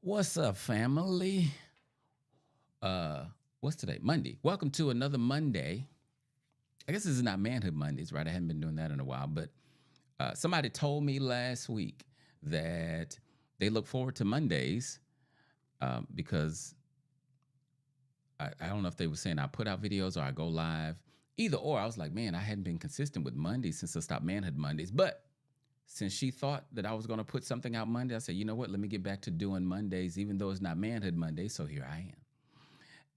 What's up, family? Uh, what's today? Monday. Welcome to another Monday. I guess this is not Manhood Mondays, right? I haven't been doing that in a while, but somebody told me last week that they look forward to Mondays because I don't know if they were saying I put out videos or I go live. Either or, I was like, man, I hadn't been consistent with Mondays since I stopped Manhood Mondays. But since she thought that I was going to put something out Monday, I said, you know what? Let me get back to doing Mondays, even though it's not Manhood Monday. So here I am.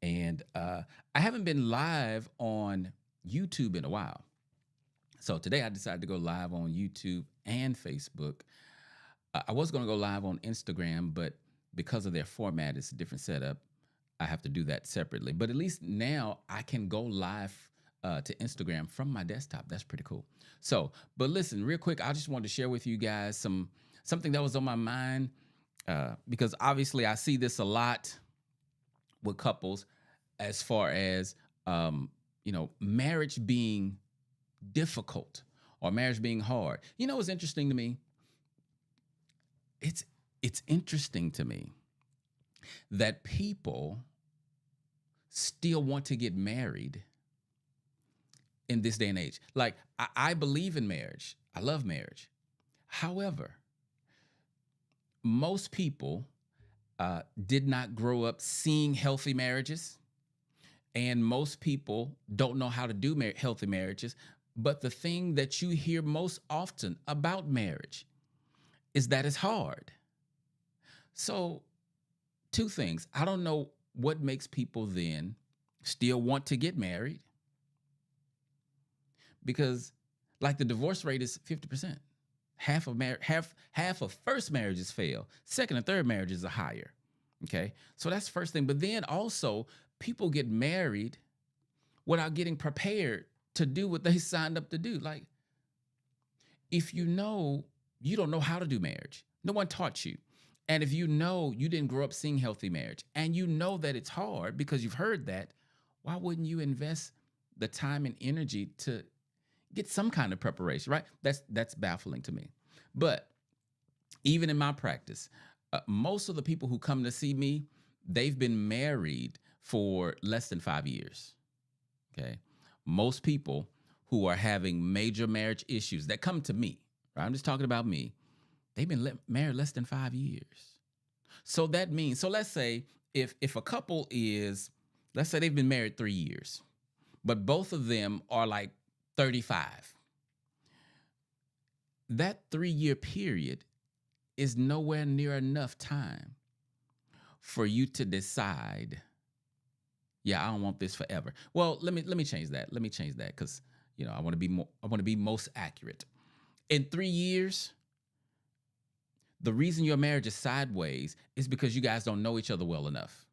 And I haven't been live on YouTube in a while. So today I decided to go live on YouTube and Facebook. I was going to go live on Instagram, but because of their format, it's a different setup. I have to do that separately. But at least now I can go live to Instagram from my desktop. That's pretty cool. So, but listen, real quick, I just wanted to share with you guys something that was on my mind because obviously I see this a lot with couples as far as marriage being difficult or marriage being hard. You know what's interesting to me? It's interesting to me that people still want to get married in this day and age. Like I believe in marriage. I love marriage. However, most people did not grow up seeing healthy marriages, and most people don't know how to do healthy marriages. But the thing that you hear most often about marriage is that it's hard. So, two things. I don't know what makes people then still want to get married because, like, the divorce rate is 50%. Half of first marriages fail. Second and third marriages are higher. Okay, so that's the first thing. But then also, people get married without getting prepared to do what they signed up to do. Like, if you don't know how to do marriage, no one taught you. And if you know you didn't grow up seeing healthy marriage and you know that it's hard because you've heard that, why wouldn't you invest the time and energy to get some kind of preparation, right? That's baffling to me. But even in my practice, most of the people who come to see me, they've been married for less than 5 years. Okay. Most people who are having major marriage issues that come to me, right? I'm just talking about me. They've been married less than 5 years. So that means, so let's say if a couple is, let's say they've been married 3 years, but both of them are like 35. That 3 year period is nowhere near enough time for you to decide, yeah, I don't want this forever. Well, let me change that. Let me change that because I want to be more. I want to be most accurate. In 3 years, the reason your marriage is sideways is because you guys don't know each other well enough.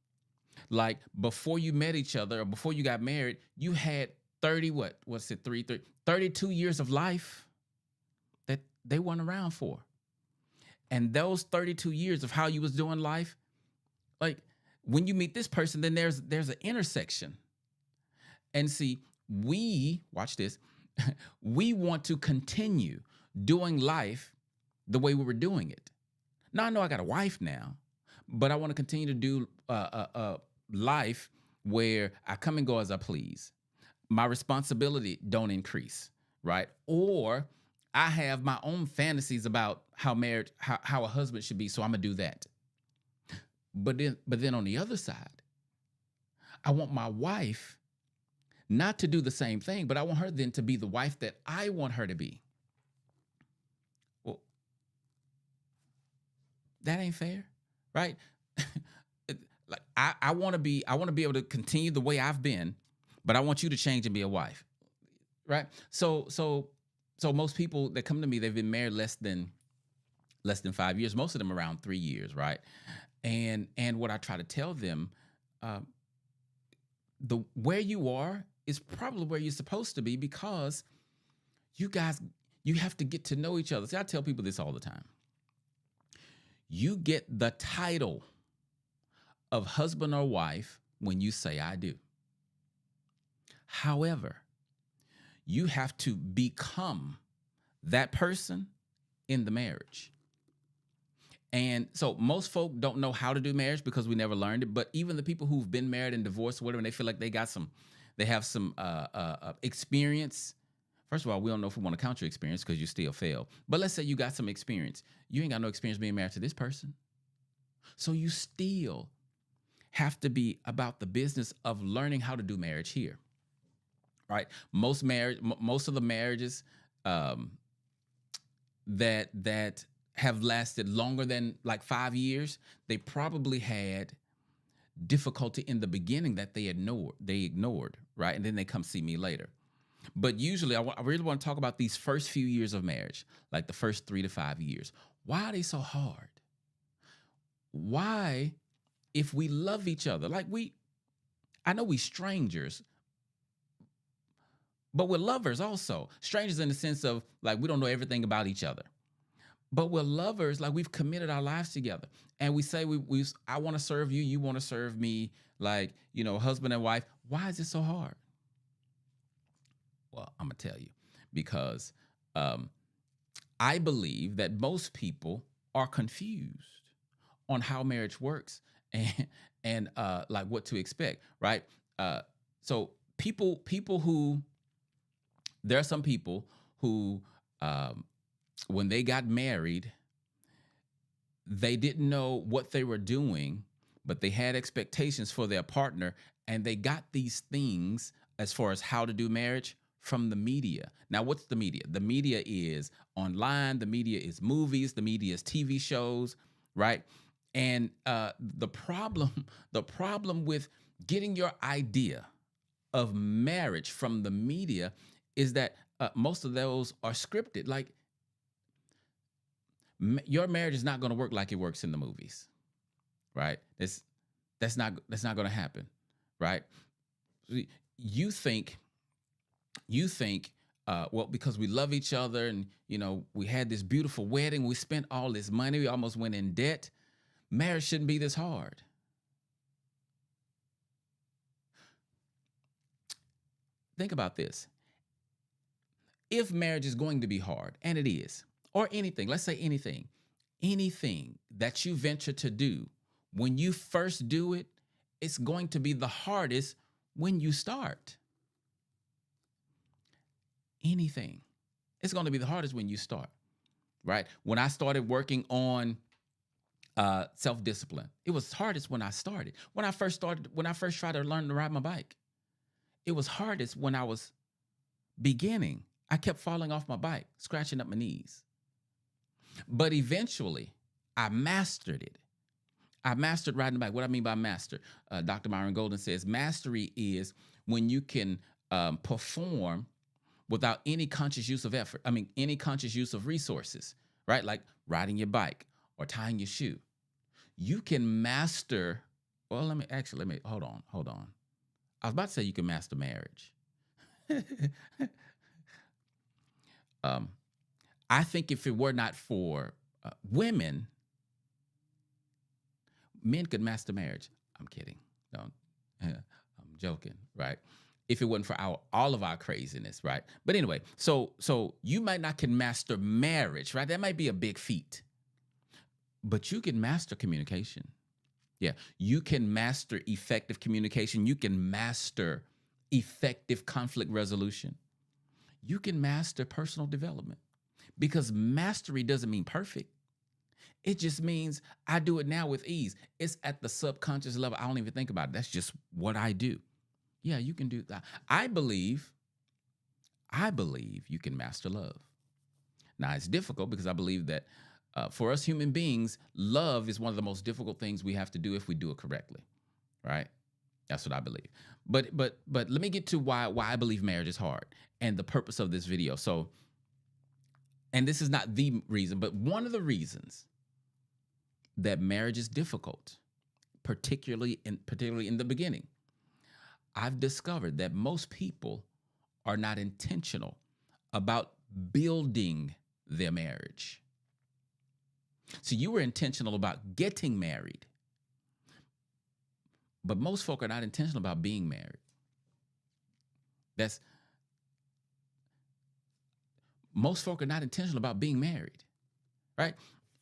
Like before you met each other or before you got married, you had 30 what's it 32 years of life that they weren't around for. And those 32 years of how you was doing life, like when you meet this person, then there's an intersection. And see, we watch this. We want to continue doing life the way we were doing it. Now I know I got a wife now, but I want to continue to do life where I come and go as I please. My responsibility don't increase, right? Or I have my own fantasies about how marriage, how a husband should be, so I'm gonna do that. But then on the other side, I want my wife not to do the same thing, but I want her then to be the wife that I want her to be. Well, that ain't fair, right? Like I want to be able to continue the way I've been, but I want you to change and be a wife, right? So most people that come to me, they've been married less than 5 years. Most of them around 3 years, right? And what I try to tell them, um, the where you are is probably where you're supposed to be because you guys you have to get to know each other. See, I tell people this all the time. You get the title of husband or wife when you say I do. However, you have to become that person in the marriage. And so most folk don't know how to do marriage because we never learned it. But even the people who've been married and divorced, or whatever, and they feel like they have some experience. First of all, we don't know if we want to count your experience because you still fail. But let's say you got some experience. You ain't got no experience being married to this person. So you still have to be about the business of learning how to do marriage here. Right? Most of the marriages that have lasted longer than like 5 years, they probably had difficulty in the beginning that they ignored, right? And then they come see me later. But usually I really want to talk about these first few years of marriage, like the first 3 to 5 years. Why are they so hard? Why, if we love each other, I know we strangers, but we're lovers also. Strangers in the sense of like we don't know everything about each other. But we're lovers, like we've committed our lives together. And we say I want to serve you, you want to serve me, like, husband and wife. Why is it so hard? Well, I'm gonna tell you, because I believe that most people are confused on how marriage works and like what to expect, right? So people who there are some people who when they got married, they didn't know what they were doing, but they had expectations for their partner, and they got these things as far as how to do marriage from the media. Now, what's the media? The media is online, the media is movies, the media is TV shows, right? And the problem with getting your idea of marriage from the media is that most of those are scripted. Like, your marriage is not going to work like it works in the movies, right? That's not going to happen, right? You think, well, because we love each other and we had this beautiful wedding, we spent all this money, we almost went in debt. Marriage shouldn't be this hard. Think about this. If marriage is going to be hard, and it is, or anything, let's say anything that you venture to do, when you first do it, it's going to be the hardest when you start. Anything. It's going to be the hardest when you start, right? When I started working on self-discipline, it was hardest when I started. When I first tried to learn to ride my bike, it was hardest when I was beginning. I kept falling off my bike, scratching up my knees. But eventually, I mastered it. I mastered riding the bike. What I mean by master, Dr. Myron Golden says, mastery is when you can perform without any conscious use of effort. I mean, any conscious use of resources, right? Like riding your bike or tying your shoe. You can master. Well, let me hold on. I was about to say you can master marriage. I think if it were not for women, men could master marriage. I'm kidding. Don't. I'm joking, right? If it wasn't for all of our craziness, right? But anyway, so you might not can master marriage, right? That might be a big feat, but you can master communication. Yeah, you can master effective communication. You can master effective conflict resolution. You can master personal development, because mastery doesn't mean perfect. It just means I do it now with ease. It's at the subconscious level. I don't even think about it. That's just what I do. Yeah, you can do that. I believe you can master love. Now, it's difficult because I believe that for us human beings, love is one of the most difficult things we have to do if we do it correctly, right? That's what I believe. But let me get to why I believe marriage is hard and the purpose of this video. So, and this is not the reason, but one of the reasons that marriage is difficult, particularly in the beginning, I've discovered that most people are not intentional about building their marriage. So you were intentional about getting married, but most folk are not intentional about being married. Most folk are not intentional about being married, right?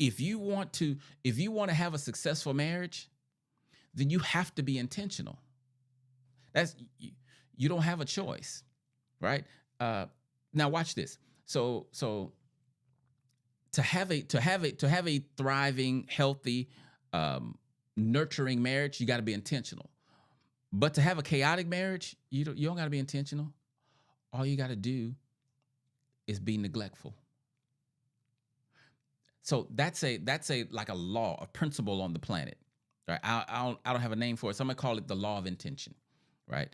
If you want to, have a successful marriage, then you have to be intentional. That's you don't have a choice, right? Now watch this. So to have a thriving, healthy, nurturing marriage, you got to be intentional. But to have a chaotic marriage, you don't got to be intentional. All you got to do is be neglectful. So that's a like a law, a principle on the planet. Right? I don't have a name for it. So I'm gonna call it the law of intention. Right?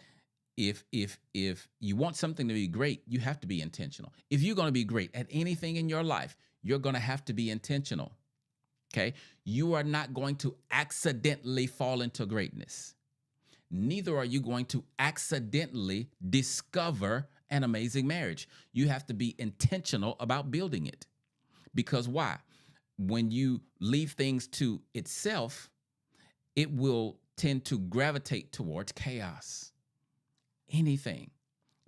If you want something to be great, you have to be intentional. If you're going to be great at anything in your life, you're going to have to be intentional. Okay? You are not going to accidentally fall into greatness. Neither are you going to accidentally discover an amazing marriage. You have to be intentional about building it. Because why? When you leave things to itself, it will tend to gravitate towards chaos. Anything.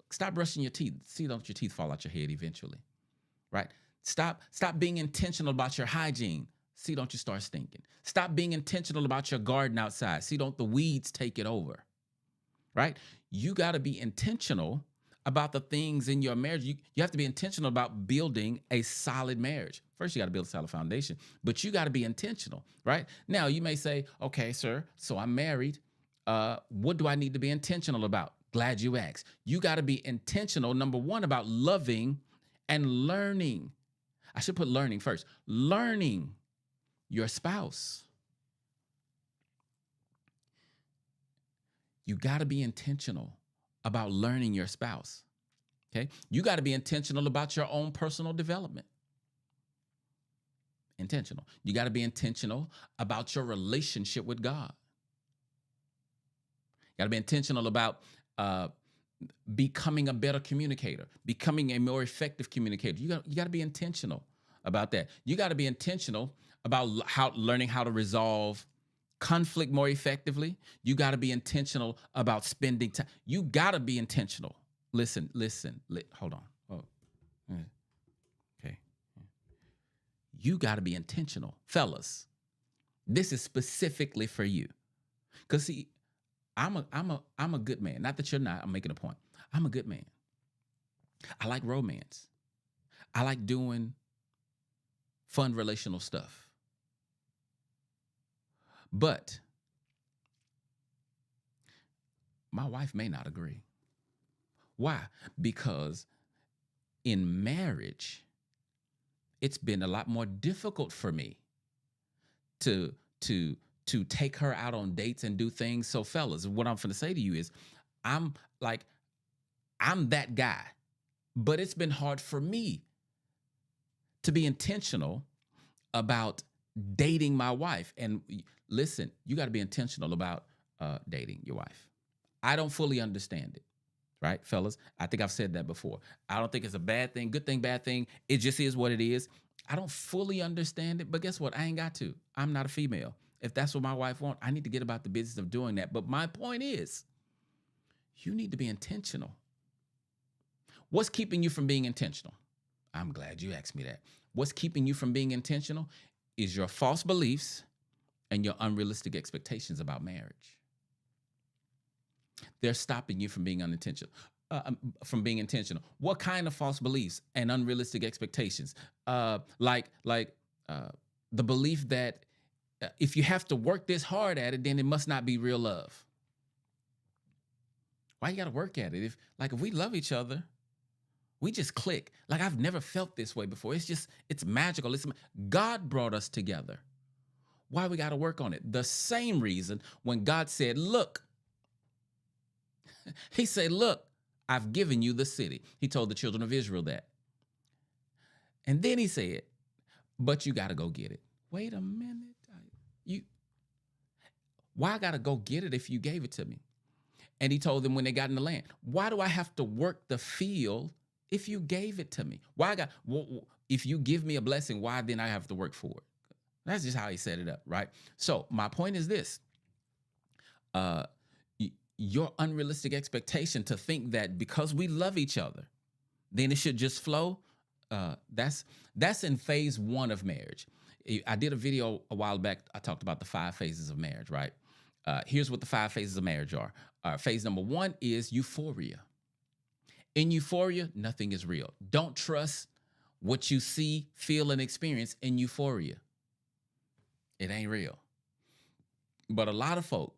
Stop brushing your teeth. See, don't your teeth fall out your head eventually, right? Stop being intentional about your hygiene. See, don't you start stinking. Stop being intentional about your garden outside. See, don't the weeds take it over, right? You got to be intentional about the things in your marriage. You have to be intentional about building a solid marriage. First, you got to build a solid foundation, but you got to be intentional, right? Now, you may say, okay, sir, so I'm married. What do I need to be intentional about? Glad you asked. You got to be intentional, number one, about loving and learning. I should put learning first. Learning your spouse. You got to be intentional about learning your spouse. Okay? You got to be intentional about your own personal development. Intentional. You got to be intentional about your relationship with God. You got to be intentional about becoming a better communicator, becoming a more effective communicator. You got to be intentional about that. You got to be intentional about learning how to resolve conflict more effectively. You got to be intentional about spending time. You got to be intentional. Listen, hold on. Oh, okay. You got to be intentional. Fellas, this is specifically for you. Because see, I'm a good man. Not that you're not. I'm making a point. I'm a good man. I like romance. I like doing fun relational stuff. But my wife may not agree. Why? Because in marriage, it's been a lot more difficult for me to take her out on dates and do things. So fellas, what I'm going to say to you is I'm that guy, but it's been hard for me to be intentional about dating my wife. And listen, you got to be intentional about dating your wife. I don't fully understand it, right, fellas? I think I've said that before. I don't think it's a bad thing, good thing, bad thing. It just is what it is. I don't fully understand it, but guess what? I ain't got to. I'm not a female. If that's what my wife wants, I need to get about the business of doing that. But my point is, you need to be intentional. What's keeping you from being intentional? I'm glad you asked me that. What's keeping you from being intentional is your false beliefs and your unrealistic expectations about marriage. They're stopping you from being unintentional. From being intentional. What kind of false beliefs and unrealistic expectations? Like the belief that if you have to work this hard at it, then it must not be real love. Why you got to work at it? If we love each other, we just click. Like I've never felt this way before. It's magical. God brought us together. Why we got to work on it? The same reason when God said, look, he said, look, I've given you the city. He told the children of Israel that. And then he said, but you got to go get it. Wait a minute. Why I got to go get it if you gave it to me? And he told them when they got in the land, why do I have to work the field if you gave it to me? If you give me a blessing, why then I have to work for it? That's just how he set it up, right? So my point is this. Your unrealistic expectation to think that because we love each other, then it should just flow. That's in phase one of marriage. I did a video a while back. I talked about the 5 phases of marriage, right? Here's what the 5 phases of marriage are. Phase number 1 is euphoria. In euphoria, nothing is real. Don't trust what you see, feel, and experience in euphoria. It ain't real. But a lot of folk,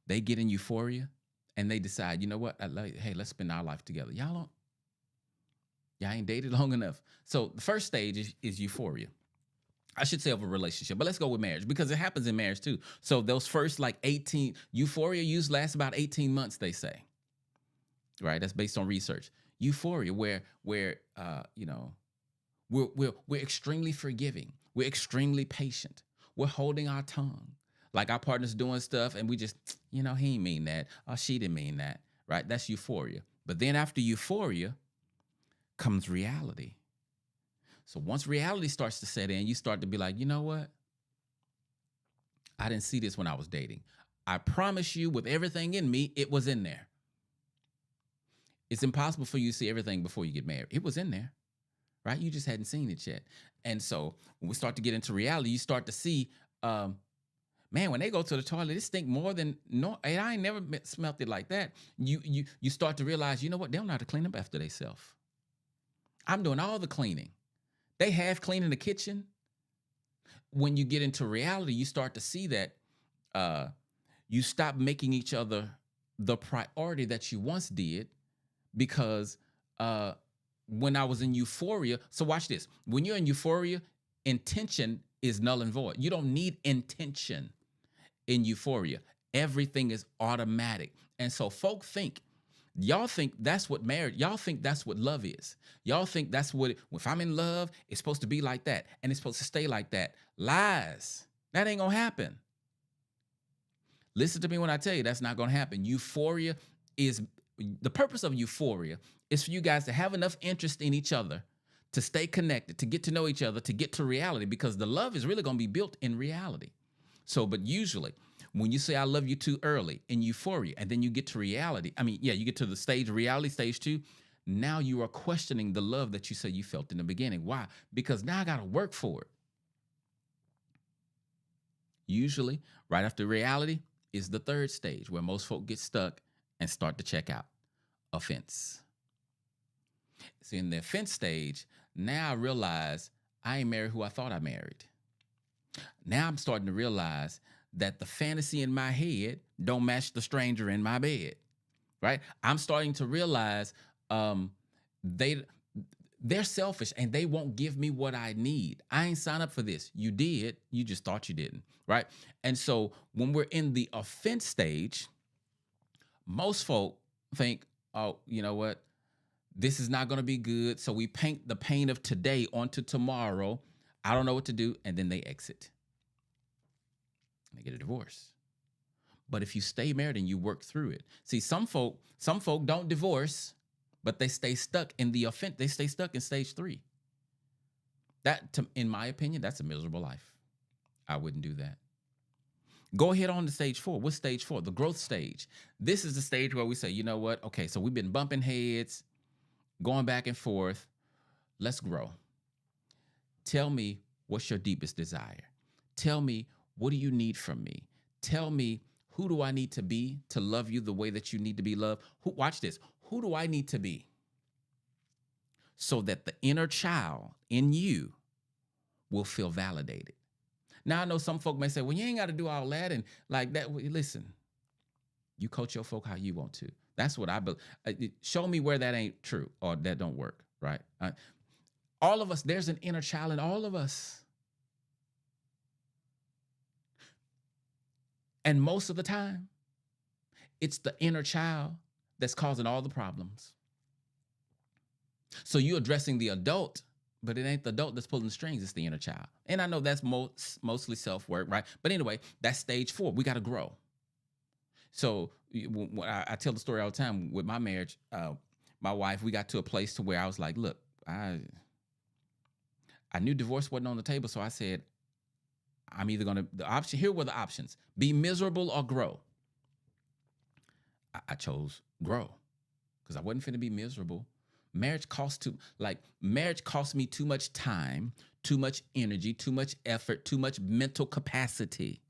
they get in euphoria and they decide, you know what? Hey, let's spend our life together. Y'all ain't dated long enough. So the first stage is euphoria. I should say of a relationship, but let's go with marriage because it happens in marriage too. So those first like 18, euphoria usually lasts about 18 months, they say. Right? That's based on research. Euphoria, where you know, we're extremely forgiving. We're extremely patient. We're holding our tongue. Like our partner's doing stuff and we just, you know, he ain't mean that. Or she didn't mean that. Right? That's euphoria. But then after euphoria comes reality. So once reality starts to set in, you start to be like, you know what? I didn't see this when I was dating. I promise you, with everything in me, it was in there. It's impossible for you to see everything before you get married. It was in there, right? You just hadn't seen it yet. And so when we start to get into reality, you start to see, man, when they go to the toilet, it stink more than no. And I ain't never smelt it like that. You start to realize, you know what? They don't know how to clean up after themselves. I'm doing all the cleaning. They have cleaning the kitchen. When you get into reality, you start to see that you stop making each other the priority that you once did because when I was in euphoria, so watch this. When you're in euphoria, intention is null and void. You don't need intention in euphoria. Everything is automatic. And so y'all think that's what marriage, y'all think that's what love is. Y'all think that's what, if I'm in love, it's supposed to be like that and it's supposed to stay like that. Lies. That ain't gonna happen. Listen to me when I tell you that's not gonna happen. Euphoria is, the purpose of euphoria is for you guys to have enough interest in each other to stay connected, to get to know each other, to get to reality, because the love is really gonna be built in reality. So, but usually, when you say I love you too early in euphoria, and then you get to reality, you get to the stage, reality, stage 2, now you are questioning the love that you say you felt in the beginning. Why? Because now I got to work for it. Usually, right after reality is the third stage where most folk get stuck and start to check out. Offense. See, in the offense stage, now I realize I ain't married who I thought I married. Now I'm starting to realize that the fantasy in my head don't match the stranger in my bed, right? I'm starting to realize they're selfish and they won't give me what I need. I ain't signed up for this. You did. You just thought you didn't, right? And so when we're in the offense stage, most folk think, oh, you know what? This is not going to be good. So we paint the pain of today onto tomorrow. I don't know what to do. And then they exit. They get a divorce. But if you stay married and you work through it, see, some folk don't divorce, but they stay stuck in the offense. They stay stuck in stage 3. That, in my opinion, that's a miserable life. I wouldn't do that. Go ahead on to stage 4. What's stage 4? The growth stage. This is the stage where we say, you know what? Okay, so we've been bumping heads, going back and forth. Let's grow. Tell me what's your deepest desire. Tell me, what do you need from me? Tell me, who do I need to be to love you the way that you need to be loved? Watch this. Who do I need to be so that the inner child in you will feel validated? Now, I know some folk may say, well, you ain't got to do all that and like that. Listen, you coach your folk how you want to. That's what I believe. Show me where that ain't true or that don't work, right? All of us, there's an inner child in all of us. And most of the time, it's the inner child that's causing all the problems. So you're addressing the adult, but it ain't the adult that's pulling the strings, it's the inner child. And I know that's mostly self-work, right? But anyway, that's stage 4. We got to grow. So I tell the story all the time with my marriage. My wife, we got to a place to where I was like, look, I knew divorce wasn't on the table. So I said, I'm either going to, here were the options: be miserable or grow. I chose grow because I wasn't finna be miserable. Marriage costs me too much time, too much energy, too much effort, too much mental capacity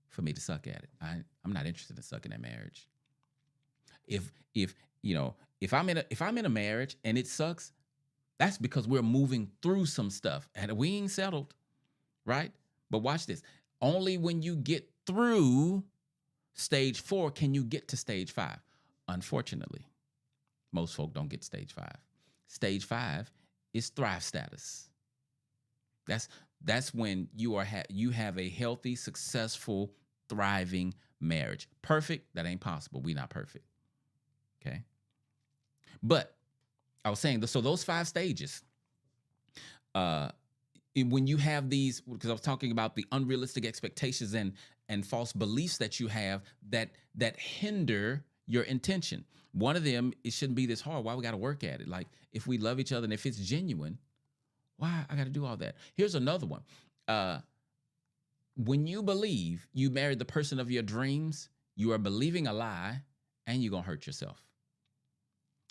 for me to suck at it. I'm not interested in sucking at marriage. If if I'm in a marriage and it sucks, that's because we're moving through some stuff and we ain't settled, right? But watch this. Only when you get through stage 4 can you get to stage 5. Unfortunately, most folk don't get stage 5. Stage 5 is thrive status. That's when you have a healthy, successful, thriving marriage. Perfect? That ain't possible. We not perfect. Okay. But I was saying, so those 5 stages, when you have these, because I was talking about the unrealistic expectations and false beliefs that you have that hinder your intention. One of them, it shouldn't be this hard. Why we got to work at it? Like, if we love each other and if it's genuine, why I got to do all that? Here's another one. When you believe you married the person of your dreams, you are believing a lie and you're going to hurt yourself.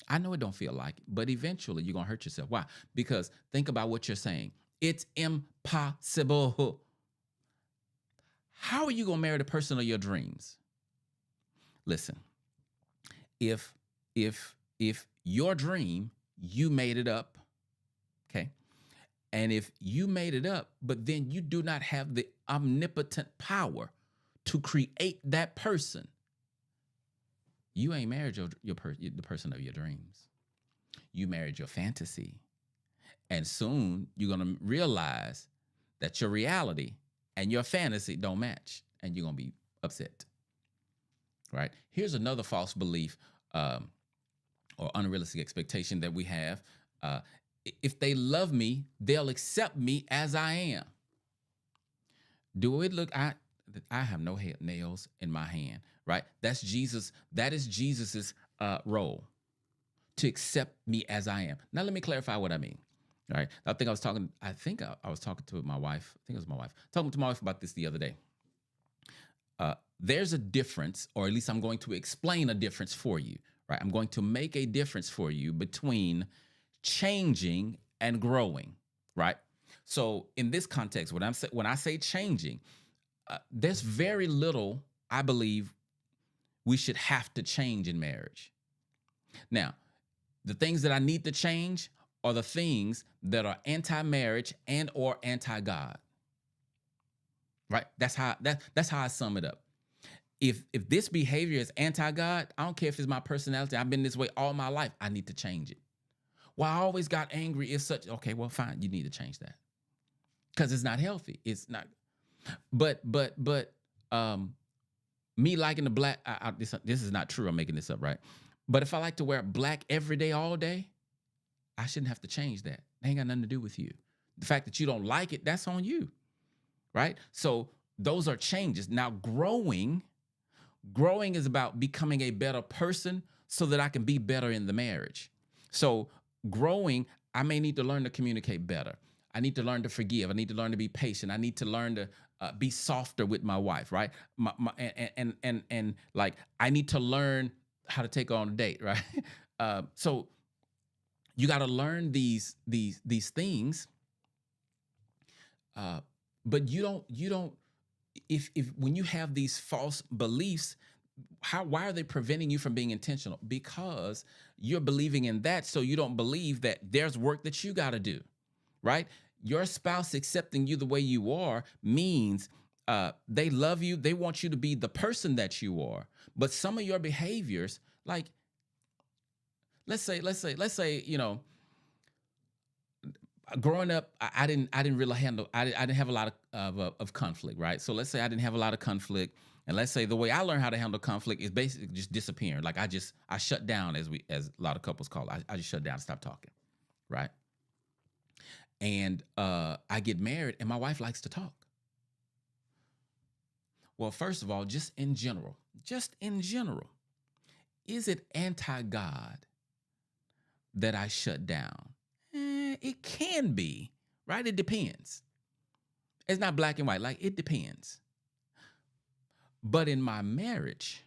I know it don't feel like it, but eventually you're going to hurt yourself. Why? Because think about what you're saying. It's impossible. How are you going to marry the person of your dreams? Listen, if your dream, you made it up, okay? And if you made it up, but then you do not have the omnipotent power to create that person, you ain't married the person of your dreams. You married your fantasy. And soon you're going to realize that your reality and your fantasy don't match, and you're going to be upset. Right? Here's another false belief or unrealistic expectation that we have. If they love me, they'll accept me as I am. Do it look? I have no nails in my hand. Right? That's Jesus. That is Jesus's role, to accept me as I am. Now let me clarify what I mean. All right. I was talking to my wife. I think it was my wife. Talking to my wife about this the other day. There's a difference, or at least I'm going to explain a difference for you, right? I'm going to make a difference for you between changing and growing, right? So in this context, when I say changing, there's very little, I believe, we should have to change in marriage. Now, the things that I need to change are the things that are anti-marriage and or anti-God. Right? That's how I sum it up. If this behavior is anti-God, I don't care if it's my personality. I've been this way all my life. I need to change it. Well, I always got angry. It's such, okay, well, fine. You need to change that. Because it's not healthy. It's not. But me liking the black, this is not true. I'm making this up, right? But if I like to wear black every day, all day, I shouldn't have to change that. It ain't got nothing to do with you. The fact that you don't like it, that's on you, right? So those are changes. Now, growing is about becoming a better person so that I can be better in the marriage. So growing, I may need to learn to communicate better. I need to learn to forgive. I need to learn to be patient. I need to learn to be softer with my wife, right? And like, I need to learn how to take her on a date, right? So you got to learn these things, but you don't. If when you have these false beliefs, why are they preventing you from being intentional? Because you're believing in that, so you don't believe that there's work that you got to do, right? Your spouse accepting you the way you are means they love you. They want you to be the person that you are. But some of your behaviors, like let's say, you know, growing up, I didn't really handle. I didn't have a lot of conflict, right? So let's say I didn't have a lot of conflict, and let's say the way I learned how to handle conflict is basically just disappearing. Like I shut down, as a lot of couples call it. I just shut down and stop talking, right? And I get married, and my wife likes to talk. Well, first of all, just in general, is it anti-God that I shut down? It can be, right? It depends. It's not black and white. Like, it depends. But in my marriage,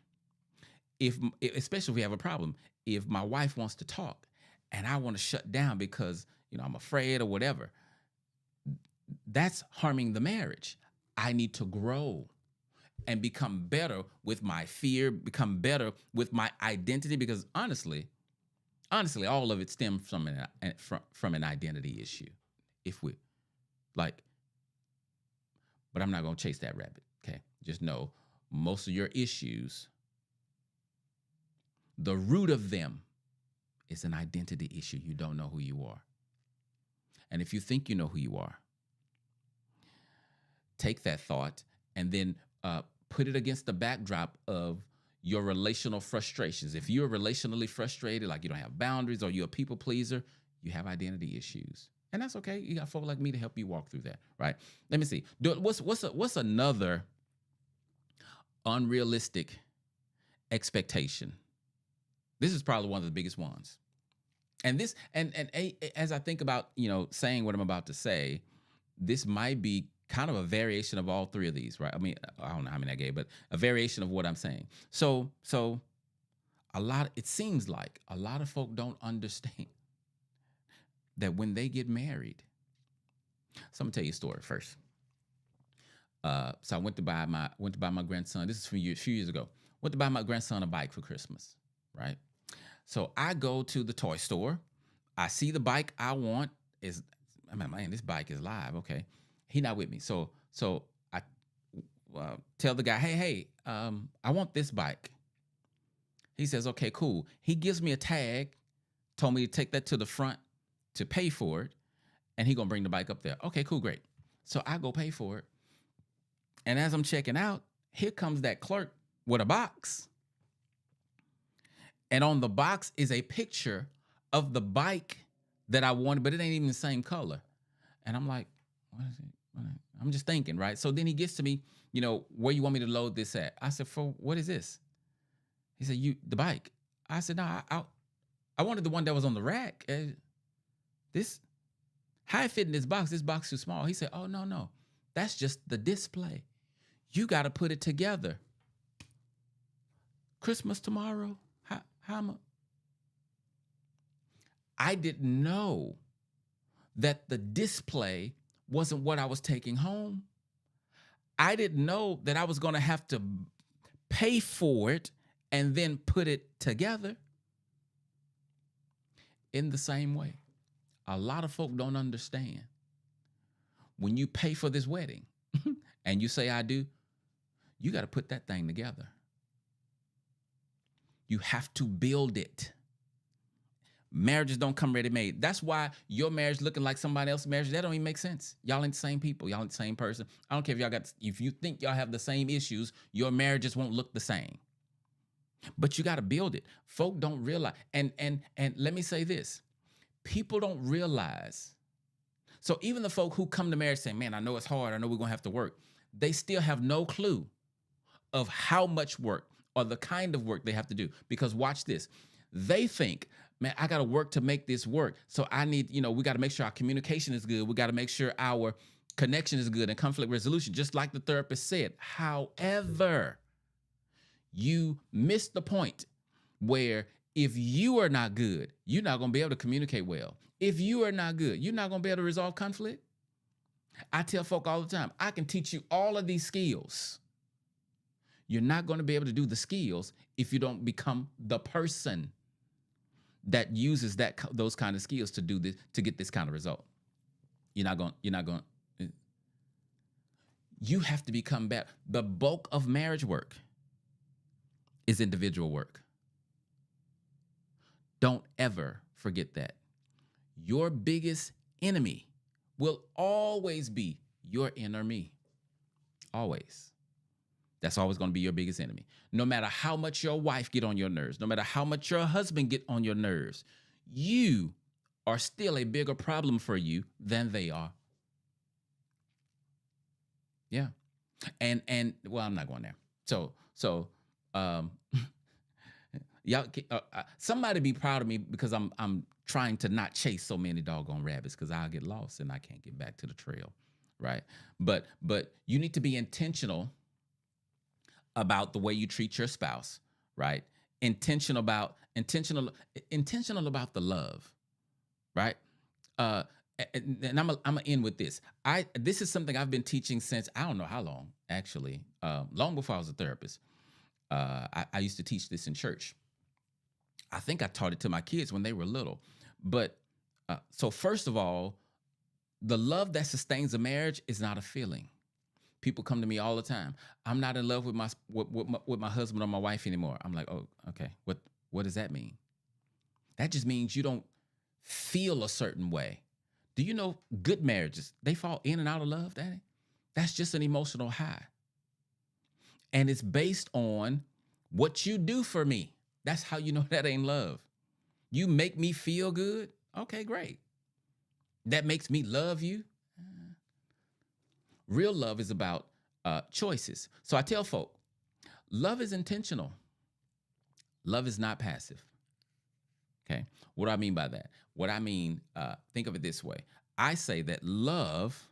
especially if we have a problem, if my wife wants to talk and I want to shut down because, I'm afraid or whatever. That's harming the marriage. I need to grow and become better with my fear, become better with my identity, because honestly, all of it stems from an identity issue. If we like, but I'm not going to chase that rabbit. Okay, just know most of your issues, the root of them is an identity issue. You don't know who you are, and if you think you know who you are, take that thought and then put it against the backdrop of your relational frustrations. If you're relationally frustrated, like you don't have boundaries or you're a people pleaser, you have identity issues. And that's okay. You got folk like me to help you walk through that, right? Let me see. What's another unrealistic expectation? This is probably one of the biggest ones. And this and as I think about, saying what I'm about to say, this might be kind of a variation of all three of these, right? I mean, I don't know how many I gave, but a variation of what I'm saying. So it seems like a lot of folk don't understand that when they get married. So I'm gonna tell you a story first. So I went to buy my grandson. This is from a few years ago. Went to buy my grandson a bike for Christmas, right? So I go to the toy store. I see the bike I want man, this bike is live. Okay, he not with me. So I tell the guy, hey, I want this bike. He says, okay, cool. He gives me a tag, told me to take that to the front to pay for it, and he gonna bring the bike up there. Okay, cool, great. So I go pay for it, and as I'm checking out, here comes that clerk with a box, and on the box is a picture of the bike that I wanted, but it ain't even the same color. And I'm like, what is it? I'm just thinking, right? So then he gets to me, where you want me to load this at? I said, for what is this? He said, the bike. I said, no, I wanted the one that was on the rack. This, how it fit in this box? This box too small. He said, oh, no. That's just the display. You got to put it together. Christmas tomorrow? How I didn't know that the display wasn't what I was taking home. I didn't know that I was going to have to pay for it and then put it together. In the same way, a lot of folk don't understand. When you pay for this wedding and you say, I do, you got to put that thing together. You have to build it. Marriages don't come ready-made. That's why your marriage looking like somebody else's marriage, that don't even make sense. Y'all ain't the same people. Y'all ain't the same person. I don't care if you think y'all have the same issues, your marriages won't look the same. But you got to build it. Folk don't realize. And let me say this. People don't realize. So even the folk who come to marriage saying, man, I know it's hard. I know we're going to have to work. They still have no clue of how much work or the kind of work they have to do. Because watch this. They think, man, I got to work to make this work. So I need, we got to make sure our communication is good. We got to make sure our connection is good and conflict resolution, just like the therapist said. However, you missed the point where if you are not good, you're not going to be able to communicate well. If you are not good, you're not going to be able to resolve conflict. I tell folk all the time, I can teach you all of these skills. You're not going to be able to do the skills if you don't become the person that uses those kind of skills to do this, to get this kind of result. You have to become better. The bulk of marriage work is individual work. Don't ever forget that. Your biggest enemy will always be your inner me. Always. That's always going to be your biggest enemy. No matter how much your wife get on your nerves, no matter how much your husband get on your nerves, you are still a bigger problem for you than they are. Yeah. And well, I'm not going there. So y'all, somebody be proud of me because I'm trying to not chase so many doggone rabbits, because I'll get lost and I can't get back to the trail, right? But you need to be intentional about the way you treat your spouse, right? Intentional about the love. right? Uh, and I'm gonna end with this. This is something I've been teaching since I don't know how long, actually, long before I was a therapist. I used to teach this in church. I think I taught it to my kids when they were little. But so first of all, the love that sustains a marriage is not a feeling. People come to me all the time. I'm not in love with my husband or my wife anymore. I'm like, oh, okay. What does that mean? That just means you don't feel a certain way. Do you know good marriages, they fall in and out of love, Daddy? That's just an emotional high. And it's based on what you do for me. That's how you know that ain't love. You make me feel good. Okay, great. That makes me love you. Real love is about choices. So I tell folk, love is intentional. Love is not passive. Okay. What do I mean by that? What I mean, think of it this way. I say that love,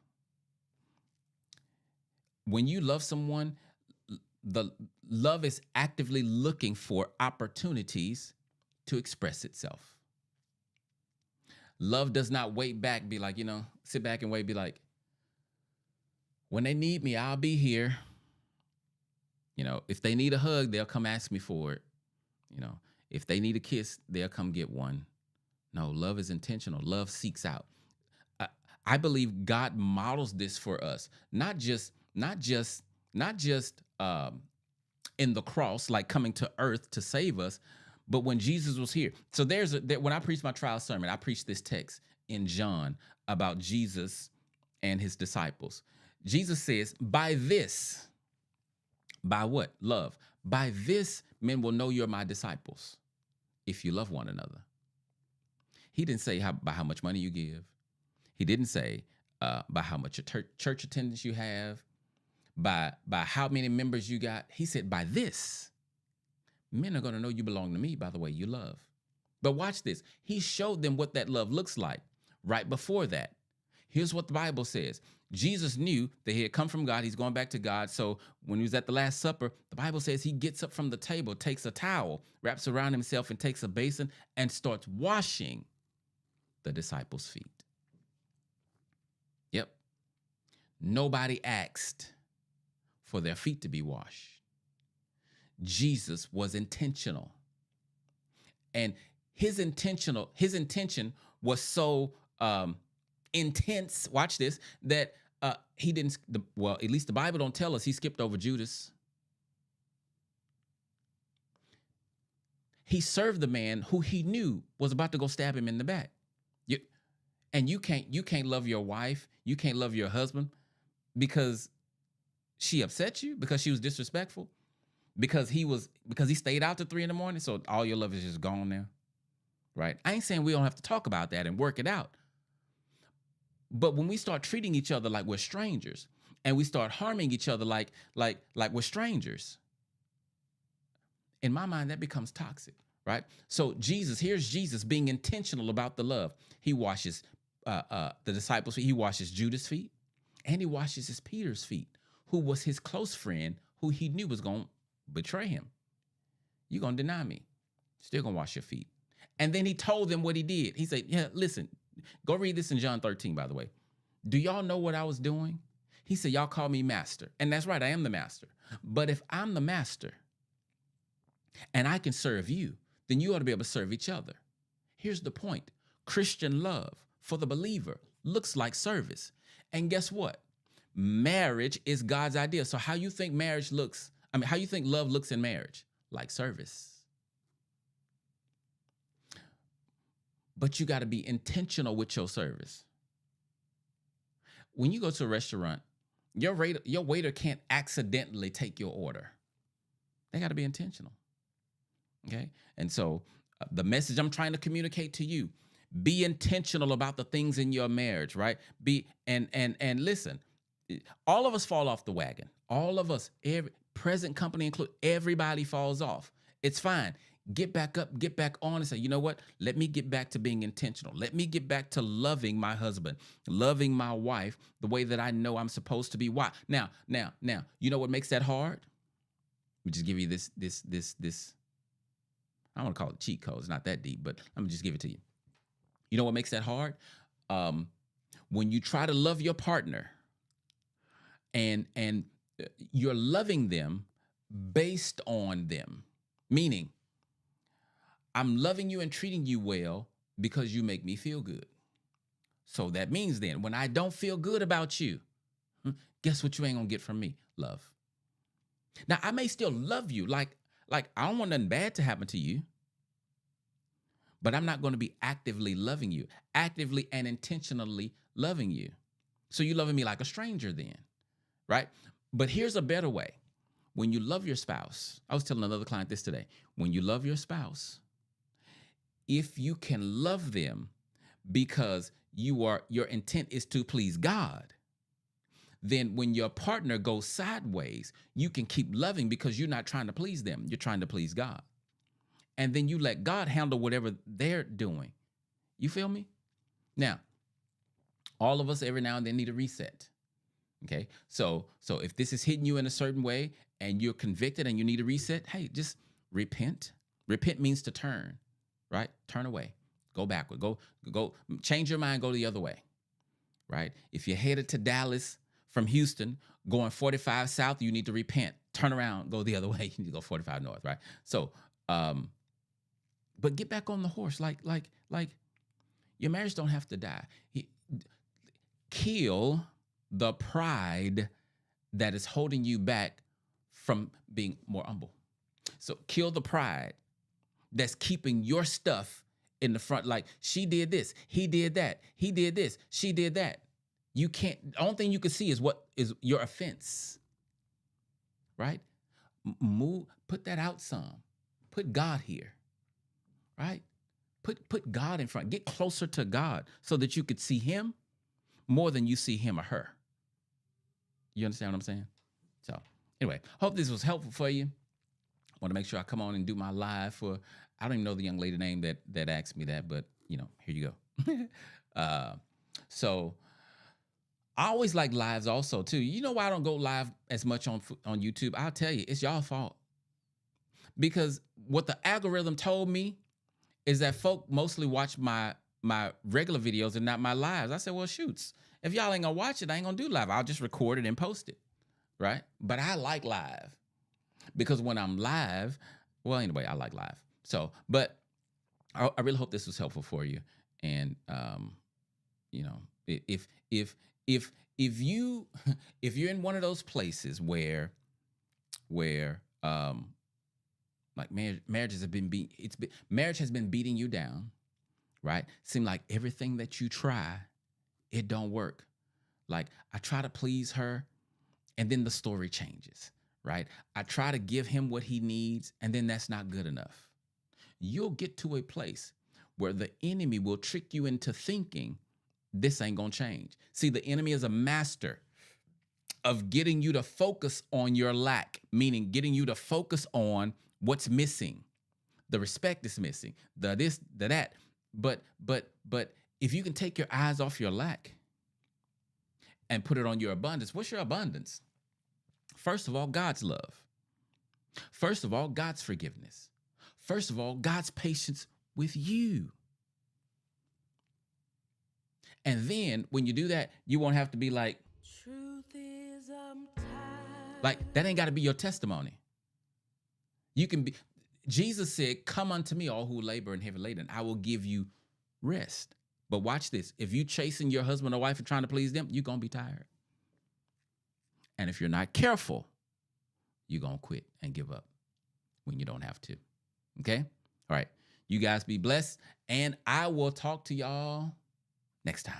when you love someone, the love is actively looking for opportunities to express itself. Love does not wait back, be like, sit back and wait, be like, when they need me, I'll be here. If they need a hug, they'll come ask me for it. If they need a kiss, they'll come get one. No, love is intentional. Love seeks out. I believe God models this for us, not just in the cross, like coming to earth to save us, but when Jesus was here. So when I preach my trial sermon, I preach this text in John about Jesus and his disciples. Jesus says, by this, by what? Love. By this, men will know you're my disciples if you love one another. He didn't say by how much money you give. He didn't say by how much church attendance you have, by how many members you got. He said, by this, men are going to know you belong to me by the way you love. But watch this. He showed them what that love looks like right before that. Here's what the Bible says. Jesus knew that he had come from God. He's going back to God. So when he was at the Last Supper, the Bible says he gets up from the table, takes a towel, wraps around himself, and takes a basin and starts washing the disciples' feet. Yep. Nobody asked for their feet to be washed. Jesus was intentional. And his intention was so intense, watch this, that he didn't, at least the Bible don't tell us he skipped over Judas. He served the man who he knew was about to go stab him in the back. And you can't love your wife, you can't love your husband because she upset you, because she was disrespectful, because he stayed out to 3 a.m. So all your love is just gone now, right? I ain't saying we don't have to talk about that and work it out. But when we start treating each other like we're strangers, and we start harming each other like we're strangers, in my mind, that becomes toxic, right? So here's Jesus being intentional about the love. He washes the disciples' feet. He washes Judas' feet, and he washes his Peter's feet, who was his close friend, who he knew was going to betray him. You're going to deny me. Still going to wash your feet. And then he told them what he did. He said, yeah, listen, go read this in John 13, by the way. Do y'all know what I was doing? He said, y'all call me master. And that's right, I am the master. But if I'm the master and I can serve you, then you ought to be able to serve each other. Here's the point. Christian love for the believer looks like service. And guess what? Marriage is God's idea. So how you think how you think love looks in marriage? Like service. But you got to be intentional with your service. When you go to a restaurant, your waiter can't accidentally take your order. They got to be intentional. Okay? And so the message I'm trying to communicate to you, be intentional about the things in your marriage, right? And listen, all of us fall off the wagon. All of us, every present company included, everybody falls off. It's fine. Get back up, get back on and say, you know what? Let me get back to being intentional. Let me get back to loving my husband, loving my wife the way that I know I'm supposed to be. Why? Now, you know what makes that hard? Let me just give you this. I don't want to call it cheat code. It's not that deep, but let me just give it to you. You know what makes that hard? Um, when you try to love your partner and you're loving them based on them, meaning I'm loving you and treating you well because you make me feel good. So that means then when I don't feel good about you, guess what you ain't gonna get from me? Love. Now I may still love you, like I don't want nothing bad to happen to you, but I'm not going to be actively loving you, actively and intentionally loving you. So you loving me like a stranger then, right? But here's a better way. When you love your spouse, I was telling another client this today. When you love your spouse, if you can love them because your intent is to please God, then when your partner goes sideways, you can keep loving because you're not trying to please them. You're trying to please God. And then you let God handle whatever they're doing. You feel me? Now, all of us every now and then need a reset. Okay? So if this is hitting you in a certain way and you're convicted and you need a reset, hey, just repent. Repent means to turn, right? Turn away. Go backward. Go change your mind, go the other way. Right? If you're headed to Dallas from Houston, going 45 south, you need to repent. Turn around, go the other way. You need to go 45 north, right? So, but get back on the horse. Like your marriage don't have to die. Kill the pride that is holding you back from being more humble. So kill the pride that's keeping your stuff in the front. Like she did this, he did that, he did this, she did that. You can't, the only thing you can see is what is your offense, right? Move, put that out some. Put God here, right? Put God in front. Get closer to God so that you could see him more than you see him or her. You understand what I'm saying? So anyway, hope this was helpful for you. I want to make sure I come on and do my live for, I don't even know the young lady name that asked me that, but you know, here you go. So I always like lives also too. You know why I don't go live as much on YouTube? I'll tell you, it's y'all fault. Because what the algorithm told me is that folk mostly watch my regular videos and not my lives. I said, well, shoots. If y'all ain't gonna watch it, I ain't gonna do live. I'll just record it and post it, right? But I like live because when I'm live, well, anyway, I like live. So, but I really hope this was helpful for you. And you know, if you if you're in one of those places where like marriages have been marriage has been beating you down, right? Seem like everything that you try, it don't work. Like I try to please her and then the story changes, right? I try to give him what he needs and then that's not good enough. You'll get to a place where the enemy will trick you into thinking this ain't gonna change. See, the enemy is a master of getting you to focus on your lack, meaning getting you to focus on what's missing. The respect is missing, the this, the that. But if you can take your eyes off your lack and put it on your abundance, what's your abundance? First of all, God's love. First of all, God's forgiveness. First of all, God's patience with you. And then when you do that, you won't have to be like, truth is, like that ain't got to be your testimony. You can be, Jesus said, come unto me, all who labor and heavy laden, I will give you rest. But watch this. If you chasing your husband or wife and trying to please them, you're going to be tired. And if you're not careful, you're going to quit and give up when you don't have to. Okay? All right. You guys be blessed. And I will talk to y'all next time.